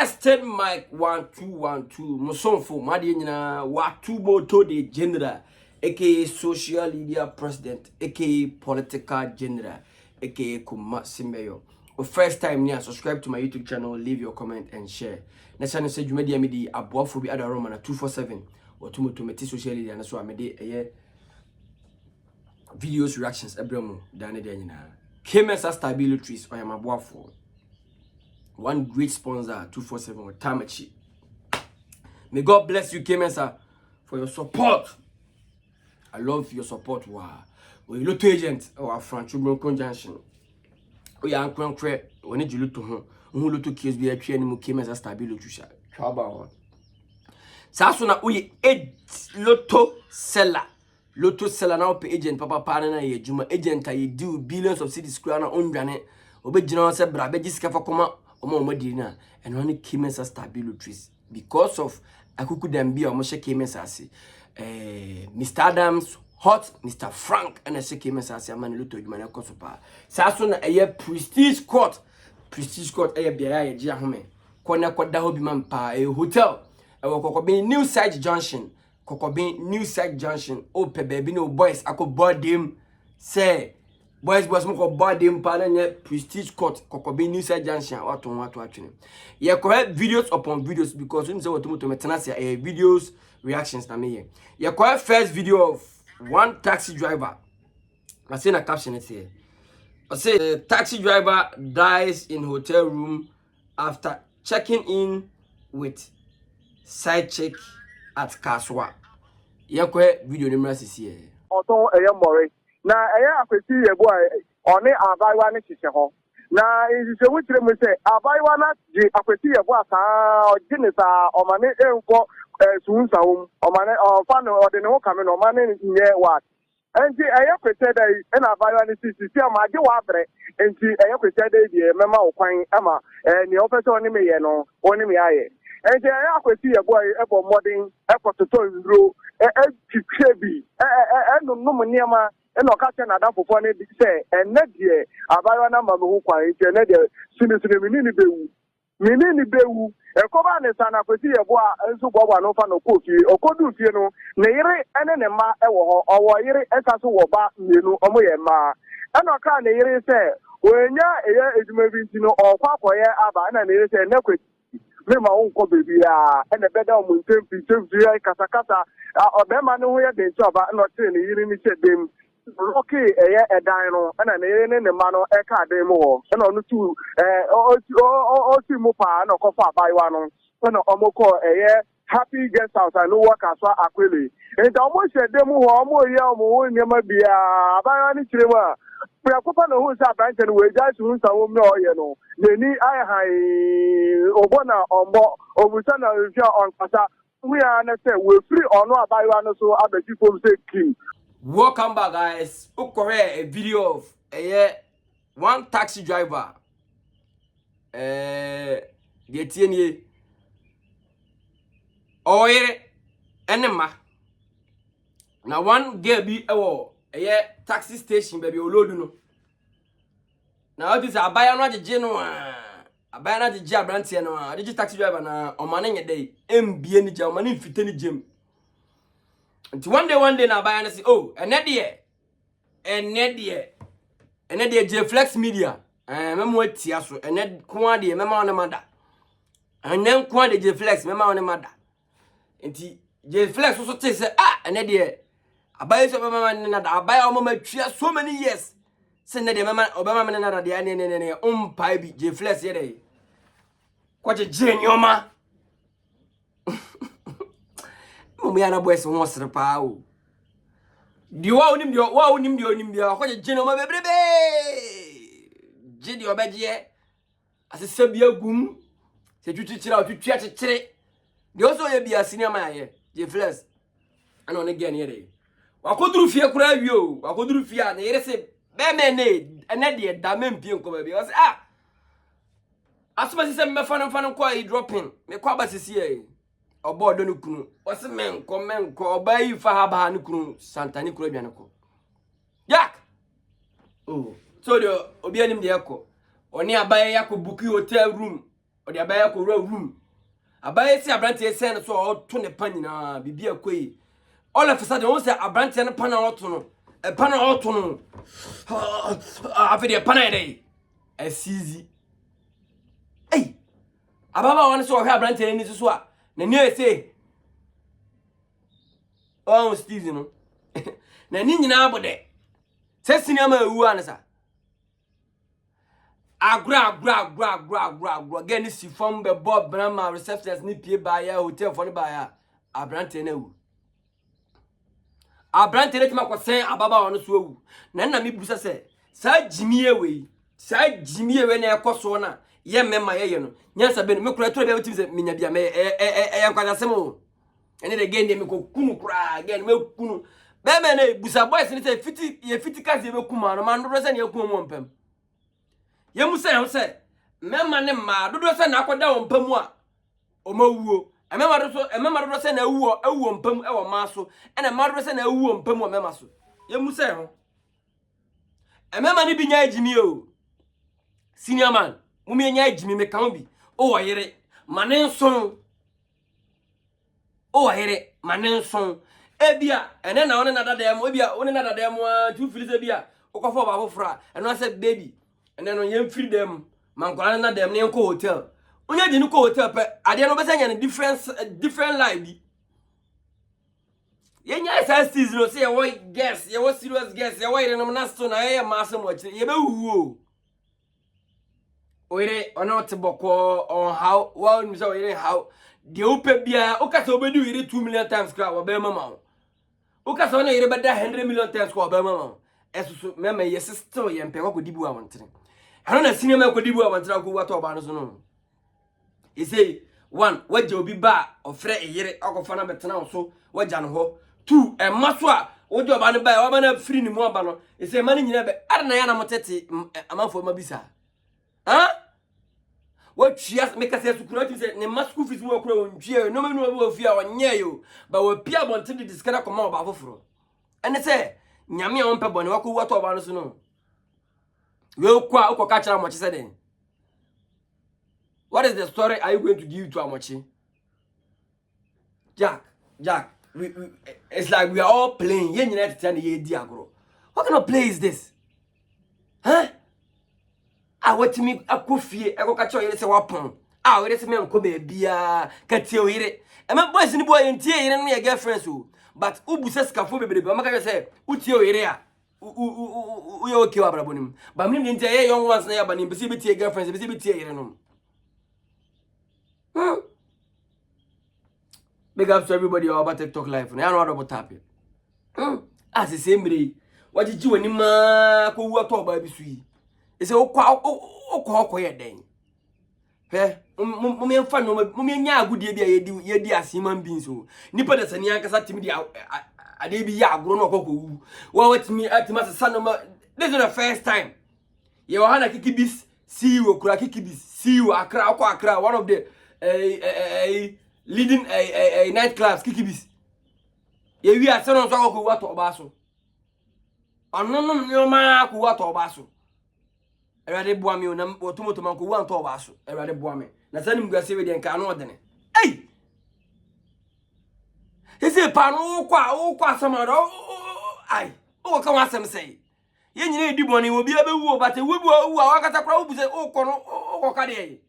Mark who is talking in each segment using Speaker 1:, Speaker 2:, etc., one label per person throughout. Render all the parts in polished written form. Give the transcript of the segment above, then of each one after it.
Speaker 1: Tested mic 1212. Musonfo madi nyina watubo to the general, aka social media president, aka political general, aka Kumasimeyo. First time near, subscribe to my YouTube channel, leave your comment and share. Next time say media media aboafo bi ada Roma na 247 or to meti social media na so amede videos reactions ebremu dane de nyina. KMS stabilities or am aboafo. One great sponsor, 247 or Tamachi. May God bless you, KMS, for your support. I love your support. Wow. When you look to agent or Franchubron conjunction, we are uncle when you look to him, who look to kiss be a train mu KMS stability. Trouble. Sasuna we 8 Lotto seller now pay agent papa partner ye juma agent I do billions of cities crown on Janet. Obe general said brabe jiska for come Omo and only KMS stabilities because of Akuku Dembi or Moshe KMS Mr. Adams, Hot, Mr. Frank, and I say KMS as a man luto you man kosopa. Sasuna a prestige court a bia ya home. Kona kwada hobi man pa a hotel. Kokobin New Side Junction. Kokobin New Side Junction. Ope baby no boys ako board them say boys mo body impala prestige court Kokobin New Side Junction what actually. Yeah, correct videos upon videos because you say what to metenasia videos reactions na me. Yeah, correct first video of one taxi driver. I say na caption it here. I say taxi driver dies in hotel room after checking in with side chick at Kaswa. Yeah, correct video number is here.
Speaker 2: Oton more. Na eya akweti yebo oni abaiwa ni chiche ho na izise wutire mu se abaiwa na ji akweti yebo asa ogine sa omane enko sunsa omane fa no ode ne ho kame no omane nye wa enti eya kwete dai na abaiwa ni sisi ma je wa bre enti eya kwete dai die mema okwan ama ni ofese oni me ye no oni me aye enti eya akweti yebo ebo modern ekototo ndro titwebi no niama eno kache na da fofo ne say enne de abayo na mamu kwa nti enne de sini minini bewu ekoba ne sana kwesi yebo a enso gbogbo no fa no kofi okodu fie no ne yire ene ne ma ewo ho owo yire eka so wo ba mienu omo ye ma eno ka ne yire say wenya eye eduma bi nti no okwa koye aba na ne yire say ne kwesi me ma wonko bebi a ene beda o muntempi tempi kasa obema no ho ye de nti oba no tire ne yire ni chedem Rocky edan no na ne ma no e ka dem ho na onu tu o ti mu pa na kofa abaiwa no na omoko happy guest house I know work as akwele and almost dem ho omo ye omo nyema bia abaiwa ni kire wa pra kofa no hu sa branch no we ja su nsa wo me oye no neni ai hai obona ombo obusa na review on kasa we are na say we free ono abaiwa no so abeti fom say king.
Speaker 1: Welcome back, guys. A video of one taxi driver. The TNA oye enema. Now one girl be a taxi station baby olodu no. Now this abaya no ajeje no abaya na ajeje abrantie no ajeje taxi driver na omane nyede mbie ni je omane mfite ni jem. Until one day na buy and say, oh, and J Flex Media. Memo tia so and net kwa de mema on mother. And then kwa de J Flex mema on mother. Until J Flex also say and I buy so mama na I buy mama tria so many years. Say na de mama Obama na de ne pai bi J Flex ye dey. Kwa je nyoma. Mumiana boys won srepa o di wa onim di ko je jeno ma bebrebe je di obeje asese bia gum se twitwira twitwia kyekere di oso ye bia sinema ye je flex ana one gen ye dey wakoduru fie kura wi o wakoduru fie na yere se be me ne ene de da mempie nko ba bi o se asoma se me fa no ko I dropping me kwa ba sisi ye obodo no kunu wose menko obayi fa haba no kunu santani kuro aduane ko yak oh so de obi anim de ekọ oni abaye yakobuki hotel room o de abaya ko room abaya si abrante sen no so o to ne pan nyina bibia koi all of a sudden won say abrante ne pan na oto no e pan na oto no afi de pan na dey asizi ei ababa won so o hwe abrante ni so a na ni e say oh Steve no na ni nyina abode se sinia ma ewu anasa agro get ni si fom be bob brama receptionist ni pie ba ya hotel for ni ba ya abrante na ewu abrante le tima ko sen ababa won so ewu na mi busa se sa jimie we na ekoso na ye mema ye no nyansa be no me kura to be wetim se menya bia me e nkwasasem o ene de gen de me ko kunu kura gen me kunu be me na busa boys ni se fiti kaze be kuma no man do se na yakuma mo mpam ye musa ye se mema ne ma do se na akoda wo mpam a o mawuo emema do se na awuo mpam e wo ma so ene ma do se na awuo mpam o mema so ye musa ye ho emema ni bi nya ejimi o senior man mumi nya ejimi me kan bi o wo yere manenson o here manenson ebia ene na one na dadem ebia one na dadem tu fili se bia okofo ba fofra eno se baby ene no yem free dem mankola na dem ne nko hotel onye di nko hotel pe ade no be sanya different life bi yenya sa season se ye wo guess ye wo serious guess ye wo ire no na sto na ye ma asem ochire ye be wuo oire ono te boko on how well mi so ire how de upe bia o ka se obedi ire 2 million times kra wo be mama o ka se ona ire beda 100 million times ko be mama esusu mema ye still ye mpe ko dibu awontere ano na sinema ko dibu awontere ko wato ba no so no e say one waje obi ba ofre ire akofa na betena so waja no ho two e maso a woje oba ne ba wa ba na free ni mu aba no e say mani nyina be arna ya na motete amafo mabisa what cheers make us security say ne masku fees mo kura onjie no me no bo fia onye yo ba wo pia bonte di diskara koma oba foforo ene say nyame a wonpe bone wako wato oba no so no we kwa ukoka kira mochi say den what is the story are you going to give to Amochi? Jack it's like we are all playing ye nyina tete na ye di agro what kind of play is this what me akofie ekokacho yire se wapon we se me nko be bia katie oyire e me boys ni boy ntie yire no ye girlfriends o but ubusa skafo bebrebe maka be se utie oyire a u yo okay abrabonim ba me ntie ye young ones na ya ba ni bisi betie girlfriends bisi betie yire no big up to everybody about TikTok live na ya no double tap as the same day wajiji wani ma ko wu ato ba bi sui ese okwa ye den he mum yemfa no mum nya agudie bia yedi asiman bin so nipa da sani ankasa timi dia ade bi ya agro no okokowu wa watimi atima sesa no this is the first time ye wa na kikibis see you okura kikibis see you akra one of the leading night clubs kikibis ye wi asano so okokowu ato ba so ononom nyoma ko ato ba so erade boame o na otomoto man ko wan to ba so erade boame na sani mugase we de nka no odene ese pa no kwa samaro ai o ka wasem sei ye nyina edi boni obi abewu o bate webu wu a wakata kra obu se o ko no o ka de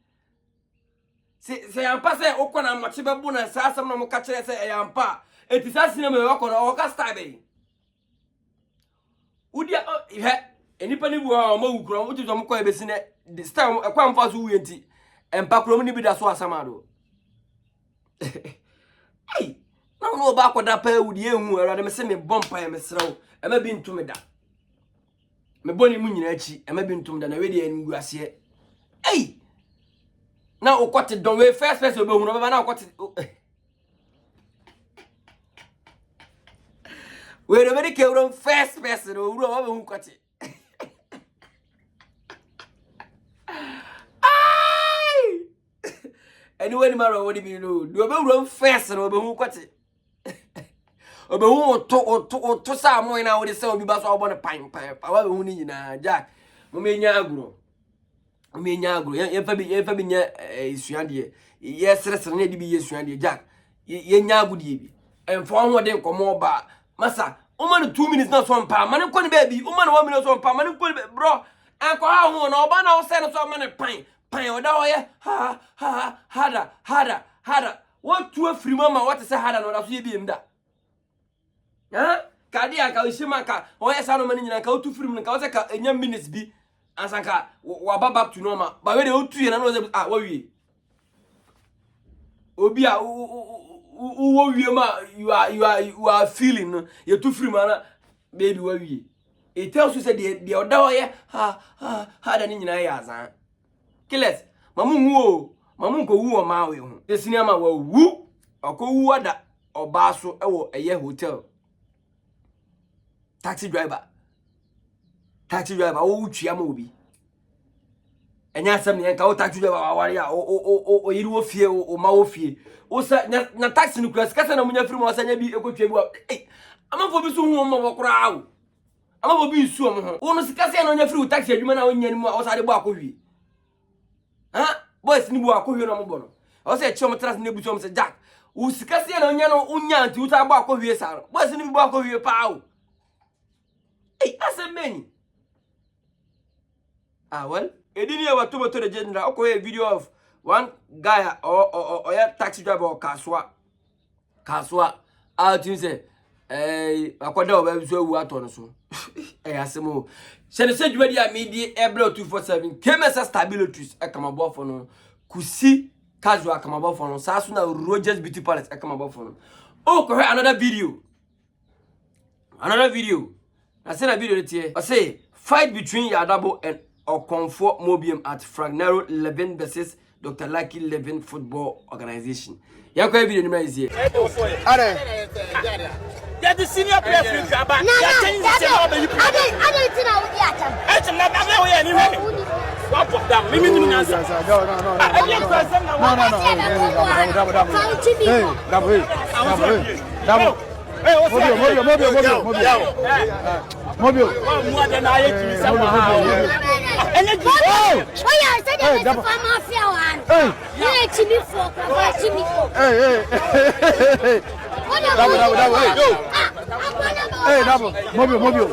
Speaker 1: se yampa se o ko na mochi bebu na sa asem no mo ka kire se yampa eti sa sinema we ko no o ka star be udia enipa ni bu a ma wukura wo tuzo mko ebesine this time ekwa mfa so wuenti empa krom ni bi da so asamado na no ba akoda pa wudi ehu erade me se me bompa e me serew e ma bi ntum da me boni mu nyina achi e ma bi ntum da na we de enu ase na okote don we first person obehu no ba na okote we de very kewron first person o wuro ba hu kote anyway mara wodi bi no do be wuro first no be hu kwate obe hu to sa mo ina wodi se obi ba so obo ne pan pa wa be hu ni nyina Jack mo me nya aguro me nyagro ye fa bi nya suade ye sere na di bi ye suade jack ye nyagudie bi enfo ho de nkomo ba masa woman 2 minutes na so mpa mane ko ni baby woman 1 minute so mpa mane ko bro anko ha ho na oba na wo se no so mane pan oda ho ye hada what to free mama what say hada no da so ye bi mda kadi aka oshima ka o ye sa no mane nyina ka o tu free mu ka o se ka enya minutes bi ansanka wa back to normal ba we de o tu ye na no se wa wie obi a wo wie ma you are feeling you too free man baby wa wie it tells you say the oda oye ha da ni nyina ya azan killes mamu ko wu o ma we ho esini ama wa wu akowu ada oba so ewo eye hotel taxi driver wo twia ma obi enya asem ne nka wo taxi driver wa ware a o yiri wo fie o ma wo fie o sa na taxi no kura skasa na munya firi mo sanya bi ekotwa bi amafo bi so hu mo bokora awo amafo bi su mo ho wo no skasa na onya firi taxi adwuma na onya ni mu o sa de bo akowie boys ni bo akowie no mo bo no o se che mo tras na ebuso mo se jack wo skasa na onya no onya anti wo ta bo akowie sa no boys ni bo akowie pa awo asem many well edini e wato moto de general okoye video of one guy or ya taxi driver or kaswa out you say akoda oba so wu ato no so asemo se se dwadi a media ebro 247 kemesa stabilities akamabo for no kusi casual akamabo for no sasu na Rogers Beauty Palace akamabo for no okoye another video I seen a video here. I say fight between Dabo and Okomfo3 Moobiem at Naro 11 versus Dr. Likee 11 football organization. Yeah, go video number is here.
Speaker 3: Yeah, the senior player free grabber. I don't Moobiem. More than I actually somehow.
Speaker 2: Dabo, Moobiem.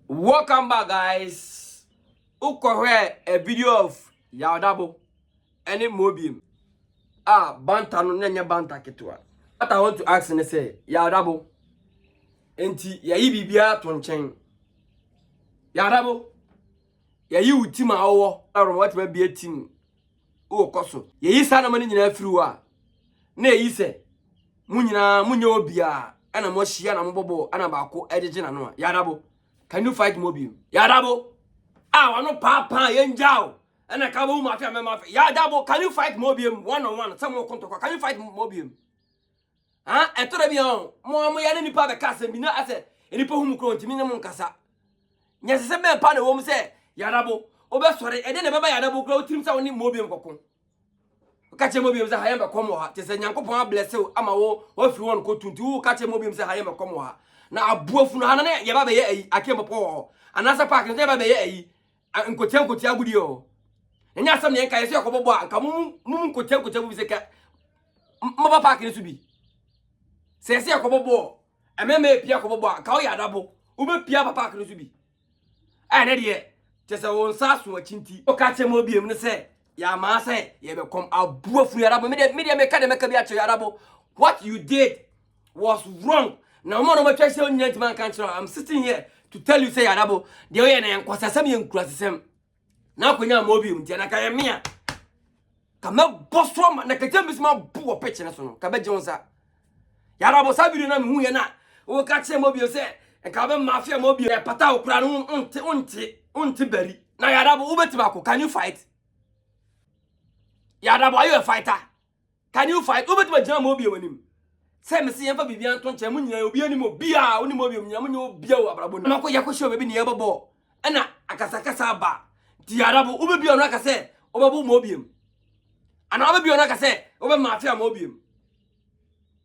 Speaker 1: Welcome back, guys. Ukohwe a video of Dabo and Moobiem. Banta no nenya banta ketwa. What I want to ask and say, Dabo, enti ya bibia to nchen. Dabo, ya yi utima awo. Aro what may be a team. Koso. Ye yi sana mani nyina friwa. Na yi se munya obia ana mo hia na mbobo ana baako ejeje na no. Dabo, can you fight Moobiem? Dabo, wano papa yenjao. And I come mafia mafia. Dabo, can you fight Moobiem 1-on-1? Someone come to can you fight Moobiem? And to the beyond, more ya ni pa be kasa bi na ase eni pa humu kro ntimi nyam nkasa. Nya se me pa na wo mu se Dabo, obe sore e de na baba Dabo kro tirim sa woni Moobiem kokon. Ka che Moobiem se hayamba komo ha. Te se Nyankopon bless you ama wo firi won ko tuntu wo ka che Moobiem se hayamba komo ha. Na abuafu no hana ne ye baba ye ayi akemo po. Anasa park ne baba ye ayi nkotia gudi o. Enya asam ne nka yesi yakobobo anka mum nkotia bu se ka maba park ne subi. Se yesi yakobobo ememe pia yakobobo anka o Dabo ube pia papa park ne subi. Ne de tese won saso achinti o ka che Moobiem ne se ya ma se ye be kom abuafu Dabo media me ka de meka bi a che Dabo. What you did was wrong. Now mo no ma twa se onyanti man kan che I'm sitting here to tell you say Dabo de oye na yankwasasam yankurasesem na akonya Moobiem ntia na ka yemia ka me bosro na ka tembis ma bu opeche na so no ka be jonsa Dabo sa video na me hu ye na o ka che Moobiem se e ka be mafia Moobiem e pata okura no unti bari na Dabo ubetima ko can you fight Dabo are you a fighter can you fight ubetima jina Moobiem anim se me se yemfa bibia nto nche mu nyina obi anim obia oni Moobiem nyina mu nya obia wo abrabo na ko yakosho bebi ne yebobo ana akasakasa ba ti Dabo ubebia no akase obabu Moobiem ana obebia no akase Oba mafia Moobiem.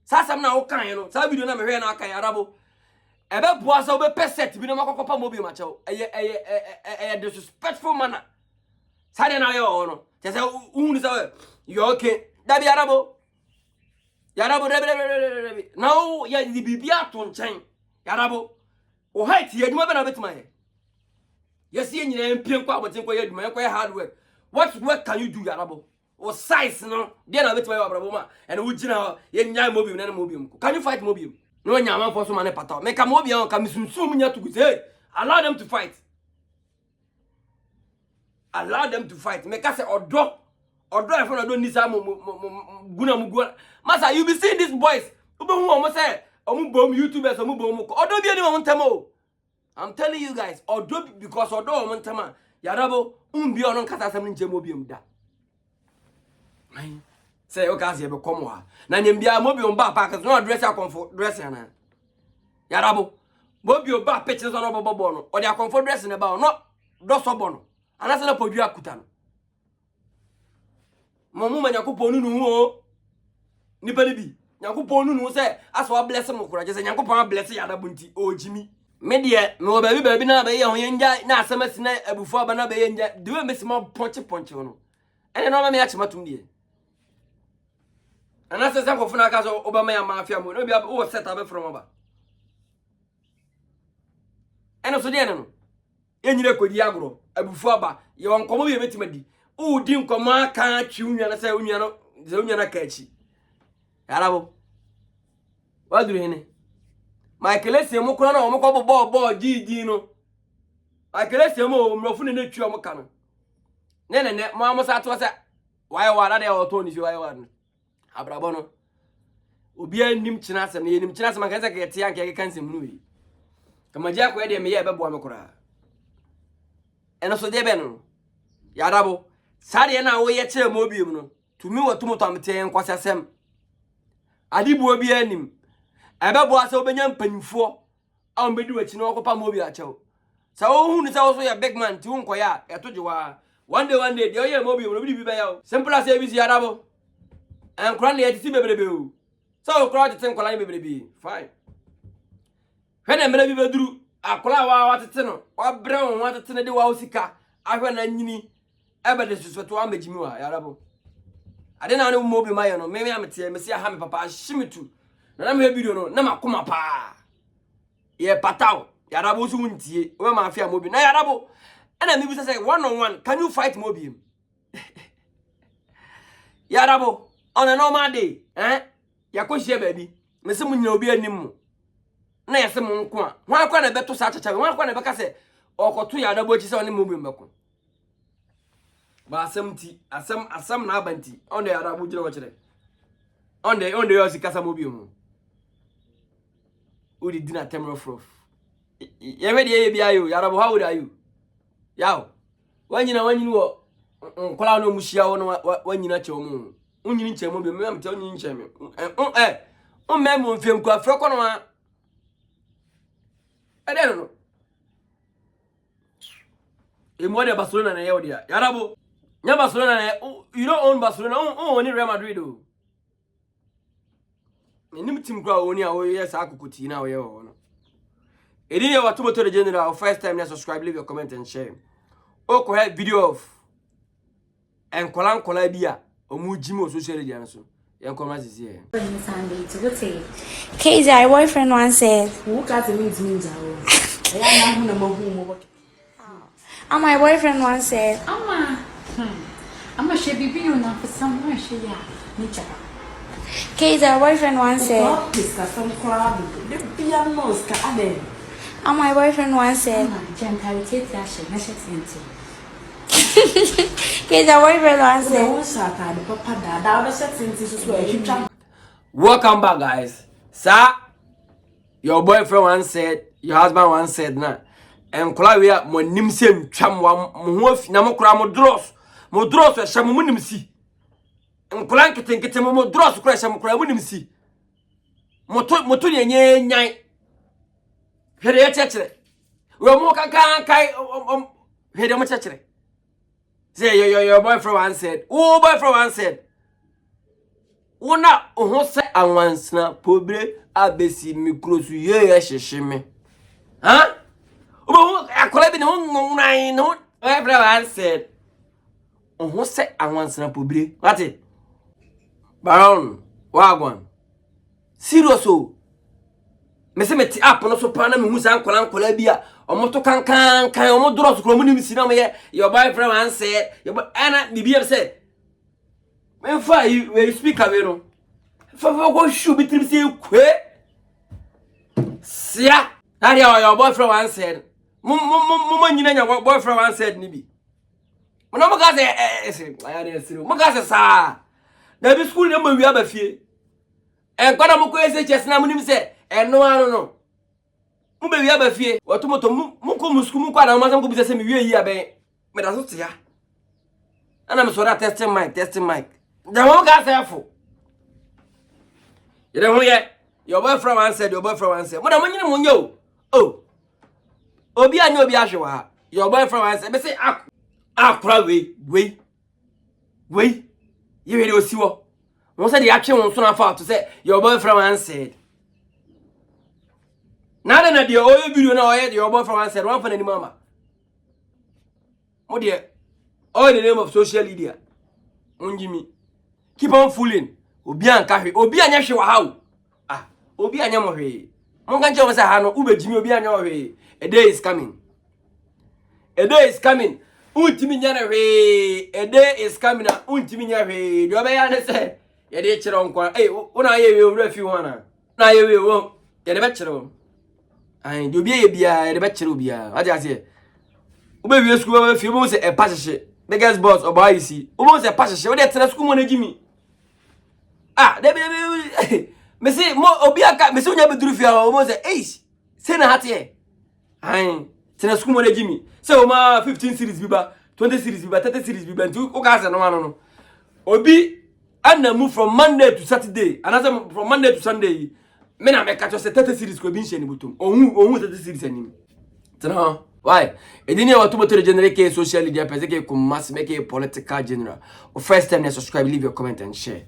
Speaker 1: Sasam na wo kan no. Sa video na me hwe na kan Yarabo. Ebe boa sa obe peset bi no makokopa Moobiem achew. Eye disrespectful manner. Sade na yo no. Tese uhunu sa you okay. Dabi Yarabo. Yarabo debi. Now ya di bibia to nchen. Yarabo. O height ye duma be na betima ye. Yes ye nyina mpiem kwa abotin kwa ye duma ye kwa hard work. What work can you do Yarabo? O size no. Dey na betima ye abrabo ma. And wo gina ye nya Moobiem na Moobiem. Can you fight Moobiem? No nyama for so mane pata. Make a Moobiem ka misunsum nya to go say. Allow them to fight. Allow them to fight. Make us say odo if I don't need some guna mugwa. Masa you be seeing these boys. Ube who almost say omu bom YouTubers omu bom ko. Odo bi anyone temo. I'm telling you guys, odo because odo omo ntama. Yarabo bi onon kasa sam nche Moobiem da. Man. Say o kasi e be come wa. Na nyembia Moobiem ba pack no dress Okomfo dress na. Yarabo. Moobiem ba pictures on obobo no. O de Okomfo dress na ba no. Do so bono. Anase na podua kuta no. Momu ma Nyankopon nu o. Nipa bi. Nyankopon nu say aso bless mo kura je say Nyankopon bless Yarabo nti o jimi. Me de me wo baabi na be ye ho yenja na asemasi na abufu aba na be yenja. De we mesima ponche no. Ene no ma me ache matum de. Anase say ko funa ka so obama ya mafia mo. No bi o set abe from oba. Ene so de no. Enyire kodi agro. Abufu aba ye won komo be betima di o di nkomo aka atwi unwa na say unwa no ze unwa na kachi Yarabo waduru hene Michael Esiemu kro na o mko bo gidi no Michael Esiemu mrofu ne natwi o mka no ne mo amosa to say why wada de o to ni why wada abrabo no obi anim kina asem ne nim kina asem kan say ke tia nke kan sem no yi kama je akwa de me ye bebo amekora eno so de be no Yarabo sade na wo ye kire Moobiem no tumi wotum tomte nkwasasem adibu obi anim ebebo ase obenya mpanimfo a ombedi wachi na okopa Moobiem achew sa wo hu ni sa wo so ya big man ti unkoya etojewa one day de oye Moobiem no bi be ya simple as abc Yarabo enkura na yetisi bebrebe o sa wo kura tete nkola bebrebe fine hwene mera bi beduru akola wa watete no wa bre won watete ne de wa osika ahwe na nyini ebe de susuto amejimi wa Yarabo ade na ne Moobiem aye no me amete me sia ha me papa shimitu na me video no na makoma pa ye pataw Yarabo so wuntie we mafia Moobiem na Yarabo ena me bi say one on one can you fight Moobiem Yarabo on a normal day yakohie baby me se munyina obi anim mo na yese mo nko a ho akwa na beto sa chacha ho akwa na beka se okoto Yarabo chi se one Moobiem beko ba asem na abanti on the Yarabo jira wo kire on the yo sikasa Moobiem udi dina temro frof ye we de bia yo Yarabo how old are you yaw wanyina wo nkola no muhia wo no wanyina che wo mu unyini nche Moobiem me am te unyini nche me memo mfiem kwa freko no a ede no mo de Barcelona na ye wo dia Yarabo nya Barcelona na you don't own Barcelona own Real Madrid o nim team kwa oni a wo yes akukoti na wo ye wo no edi ye watu motor general first time na subscribe leave your comment and share o ko have video of enkola bia omu jimi o social media so enkola sisi e
Speaker 4: Sunday to go say KJ boyfriend once said
Speaker 5: who got me jawo ya na hu na mahu mo
Speaker 4: and my boyfriend once said
Speaker 5: ama she bibi you na for someone she ya ni chaka
Speaker 4: KJ boyfriend once said
Speaker 5: this ka some crowd the piano ska ade
Speaker 4: and my boyfriend once said
Speaker 5: jankari tete ashe na she tente
Speaker 4: KJ boyfriend once said
Speaker 5: who shaka the papa da we she tente so e
Speaker 1: welcome back guys sir your boyfriend once said your husband once said na enkola we mo nim se ntwam wa mo ho na mo kura mo dross e hye mo nim si enkola nketenkete mo dross kura hye mo kura mo nim si moto nyenye nyan hwede ya chechere we mo kai hwede mo chechere say your boyfriend once said oh boyfriend once said Wona oho se anwansna pobre abesi mikrosu ye hyehyeme. Ha? Obo akola bi ne nnan no everyone said. Oho se anwansna pobre. What? Baron wagwan. Serious o. Me se meti app no so pa na me hu san kola bia omoto kan omodro so kro mu nim sina me your boyfriend wan said your ana bibia say me fa we speak away no fa go shoot bitrim say kwe sia that your boyfriend wan said mo nyina nya boyfriend wan said ni bi mo no mo ga say aya na siro mo ga say sa na bi school na mo wi abafie kwada mo ko ese chese na mo nim say eno anu no mu be wi abafie watomoto mu ko musku mu kwada mo ko bi say me wi yi aben me da so tia ana me so da testing mic da mo ga say fo you know ye your boyfriend wan said mo da mo nyine mo nyo oh obi anya obi ahwe your boyfriend wan said be say akura we you really osiwo mo say the action won so na fa to say your boyfriend wan said na na de oyo video na oyo your boyfriend wan said one for any mama mo de all the name of social media unjimi keep on fooling obi anka hwe obi anya hwe wa hawo obi anya mo hwe mo kan che mo say ha no ubejimi obi anya hwe a day is coming untimi nya na hwe a day is coming untimi nya hwe do be ya ne say ye de kire onko una ye we owura fi wana na ye we wo ye de be kire wo ai do bi ye bia ye de be kire bia ade ase ube wi school ba fi mo say e pa hye biggest boss oba isi mo say pa hye we de tere school mo na gimi de me say mo obi aka me say onya be duru fi mo say say na hate ai tere school mo na gimi say o ma 15 series bi ba 20 series bi ba 30 series bi ba nti o ka say no no obi and move from Monday to Saturday, another from Monday to Sunday. Men are making 30 series ko bin sheni butum. Ohun 30 series anim. Tana why? E dini wa tumo to generate social media pese ke ko mass make a political general. First time subscribe, leave your comment and share.